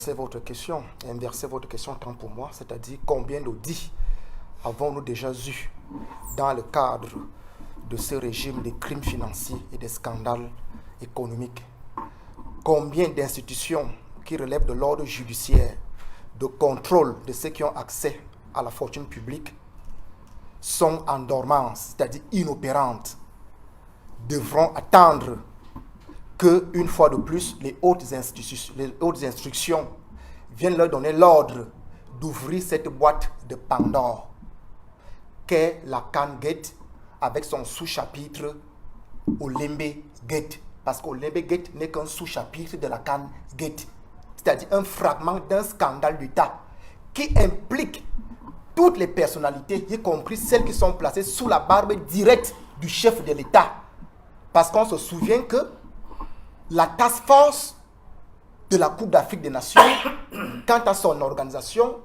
C'est votre question et inverser votre question tant pour moi, c'est-à-dire combien d'audits avons-nous déjà eu dans le cadre de ce régime des crimes financiers et des scandales économiques? Combien d'institutions qui relèvent de l'ordre judiciaire, de contrôle de ceux qui ont accès à la fortune publique sont en dormance, c'est-à-dire inopérantes, devront attendre qu'une fois de plus, les hautes instructions viennent leur donner l'ordre d'ouvrir cette boîte de Pandore qu'est la CAN Gate avec son sous-chapitre Olembe Gate. Parce qu'Olembe Gate n'est qu'un sous-chapitre de la CAN Gate, c'est-à-dire un fragment d'un scandale d'État qui implique toutes les personnalités, y compris celles qui sont placées sous la barbe directe du chef de l'État. Parce qu'on se souvient que la task force de la Coupe d'Afrique des Nations, quant à son organisation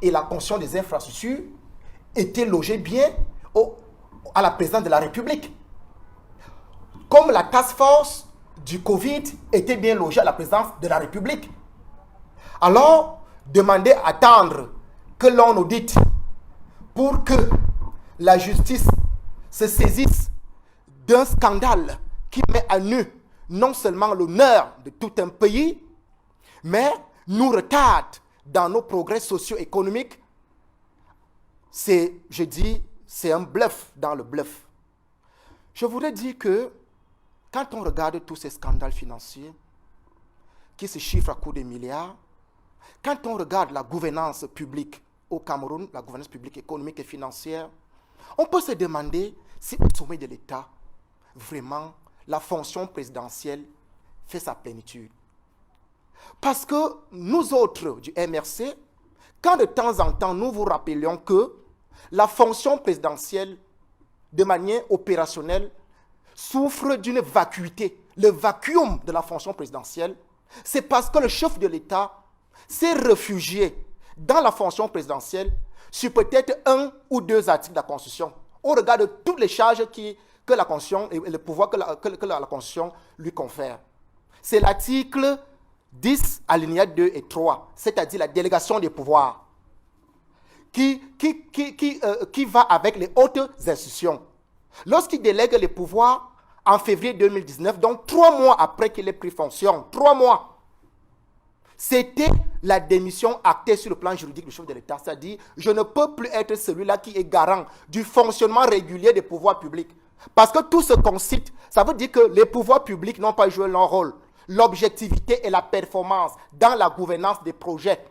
et la construction des infrastructures, était logée bien à la présidence de la République. Comme la task force du Covid était bien logée à la présidence de la République. Alors, demander à attendre que l'on audite pour que la justice se saisisse d'un scandale qui met à nu non seulement l'honneur de tout un pays, mais nous retarde dans nos progrès socio-économiques, c'est un bluff dans le bluff. Je voudrais dire que quand on regarde tous ces scandales financiers qui se chiffrent à coups de milliards, quand on regarde la gouvernance publique au Cameroun, la gouvernance publique économique et financière, on peut se demander si au sommet de l'État, vraiment, la fonction présidentielle fait sa plénitude. Parce que nous autres du MRC, quand de temps en temps nous vous rappelions que la fonction présidentielle, de manière opérationnelle, souffre d'une vacuité, le vacuum de la fonction présidentielle, c'est parce que le chef de l'État s'est réfugié dans la fonction présidentielle sur peut-être un ou deux articles de la Constitution, au regard de toutes les charges que la Constitution et le pouvoir que la Constitution lui confère. C'est l'article 10, alinéa 2 et 3, c'est-à-dire la délégation des pouvoirs, qui va avec les hautes institutions. Lorsqu'il délègue les pouvoirs en février 2019, donc 3 mois après qu'il ait pris fonction, 3 mois, c'était la démission actée sur le plan juridique du chef de l'État, c'est-à-dire je ne peux plus être celui-là qui est garant du fonctionnement régulier des pouvoirs publics. Parce que tout ce qu'on cite, ça veut dire que les pouvoirs publics n'ont pas joué leur rôle. L'objectivité et la performance dans la gouvernance des projets.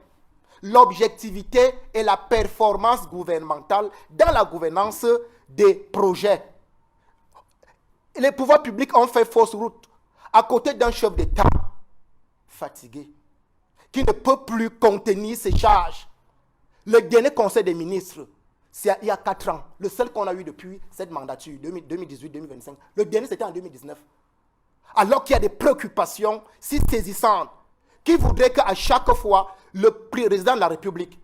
L'objectivité et la performance gouvernementale dans la gouvernance des projets. Les pouvoirs publics ont fait fausse route à côté d'un chef d'État fatigué, qui ne peut plus contenir ses charges. Le dernier conseil des ministres, c'est il y a 4 ans, le seul qu'on a eu depuis cette mandature, 2018-2025. Le dernier, c'était en 2019. Alors qu'il y a des préoccupations si saisissantes, qui voudraient qu'à chaque fois, le président de la République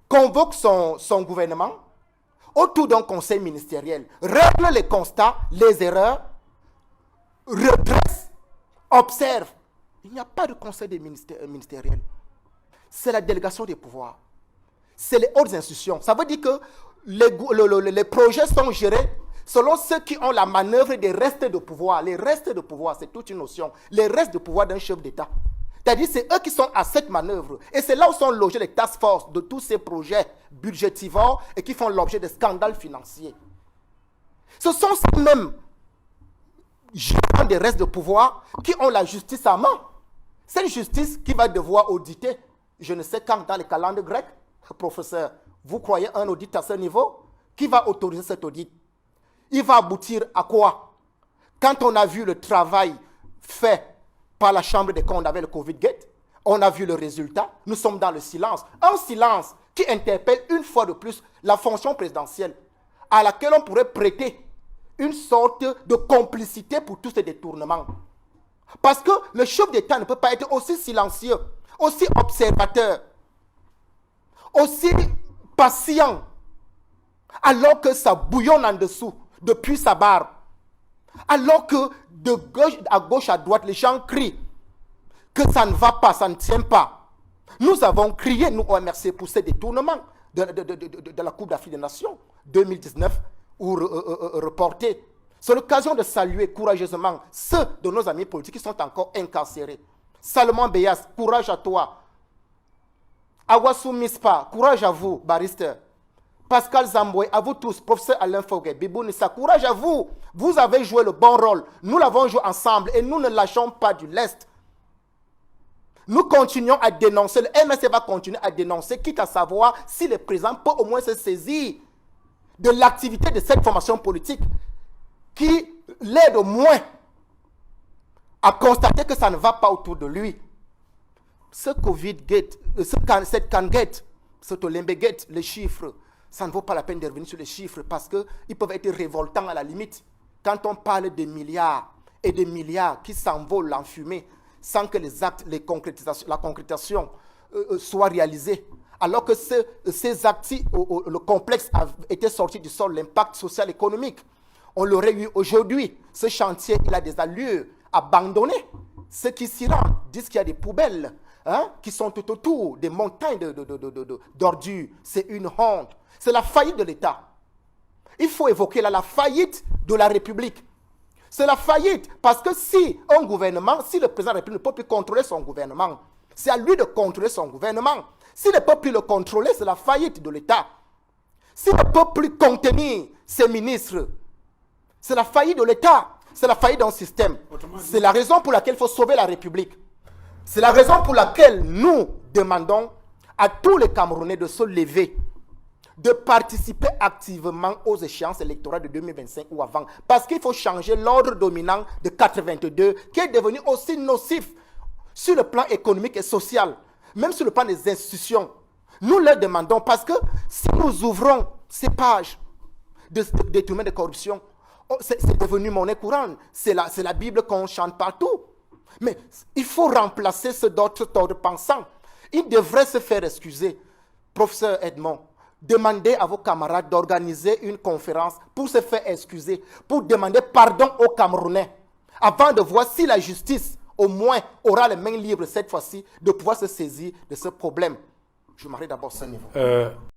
convoque son gouvernement autour d'un conseil ministériel, règle les constats, les erreurs, redresse, observe. Il n'y a pas de conseil ministériel. C'est la délégation des pouvoirs. C'est les hautes institutions. Ça veut dire que les projets sont gérés selon ceux qui ont la manœuvre des restes de pouvoir. Les restes de pouvoir, c'est toute une notion. Les restes de pouvoir d'un chef d'État. C'est-à-dire c'est eux qui sont à cette manœuvre. Et c'est là où sont logés les task force de tous ces projets budgétivores et qui font l'objet de scandales financiers. Ce sont ces-mêmes gérants des restes de pouvoir qui ont la justice à main. Cette justice qui va devoir auditer, je ne sais quand, dans les calendes grecs. Professeur, vous croyez un audit à ce niveau? Qui va autoriser cet audit? Il va aboutir à quoi? Quand on a vu le travail fait par la Chambre des comptes avec le Covid-Gate, on a vu le résultat, nous sommes dans le silence. Un silence qui interpelle une fois de plus la fonction présidentielle, à laquelle on pourrait prêter une sorte de complicité pour tous ces détournements. Parce que le chef d'État ne peut pas être aussi silencieux, aussi observateur, aussi patient, alors que ça bouillonne en dessous, depuis sa barre. Alors que de gauche à droite, les gens crient que ça ne va pas, ça ne tient pas. Nous avons crié, nous, OMRC, pour ces détournements de la Coupe d'Afrique des Nations 2019 ou reportés. C'est l'occasion de saluer courageusement ceux de nos amis politiques qui sont encore incarcérés. Salomon Beyas, courage à toi. Awassou Mispa, courage à vous, barrister. Pascal Zamboué, à vous tous, professeur Alain Foguet, Bibou Nissa, courage à vous. Vous avez joué le bon rôle. Nous l'avons joué ensemble et nous ne lâchons pas du lest. Nous continuons à dénoncer, le MSC va continuer à dénoncer, quitte à savoir si le président peut au moins se saisir de l'activité de cette formation politique qui l'aide au moins à constater que ça ne va pas autour de lui. Ce Covid-gate, cette can-gate, ce Tolembe-gate, les chiffres, ça ne vaut pas la peine de revenir sur les chiffres parce qu'ils peuvent être révoltants à la limite. Quand on parle de milliards et de milliards qui s'envolent en fumée sans que les actes, la concrétisation soit réalisée, alors que ces actes, le complexe a été sorti du sol, l'impact social économique, on l'aurait eu aujourd'hui. Ce chantier, il a des allures abandonnées. Ceux qui s'y rendent disent qu'il y a des poubelles qui sont tout autour, des montagnes d'ordures. C'est une honte. C'est la faillite de l'État. Il faut évoquer là la faillite de la République. C'est la faillite parce que si un gouvernement, si le président de la République ne peut plus contrôler son gouvernement, c'est à lui de contrôler son gouvernement. S'il ne peut plus le contrôler, c'est la faillite de l'État. S'il ne peut plus contenir ses ministres, c'est la faillite de l'État. C'est la faillite d'un système. C'est la raison pour laquelle il faut sauver la République. C'est la raison pour laquelle nous demandons à tous les Camerounais de se lever, de participer activement aux échéances électorales de 2025 ou avant. Parce qu'il faut changer l'ordre dominant de 82 qui est devenu aussi nocif sur le plan économique et social, même sur le plan des institutions. Nous leur demandons parce que si nous ouvrons ces pages de détournement de corruption, c'est devenu monnaie courante. C'est la Bible qu'on chante partout. Mais il faut remplacer ce ordre pensant. Il devrait se faire excuser. Professeur Edmond, demandez à vos camarades d'organiser une conférence pour se faire excuser, pour demander pardon aux Camerounais, avant de voir si la justice, au moins, aura les mains libres cette fois-ci de pouvoir se saisir de ce problème. Je m'arrête d'abord à ce niveau.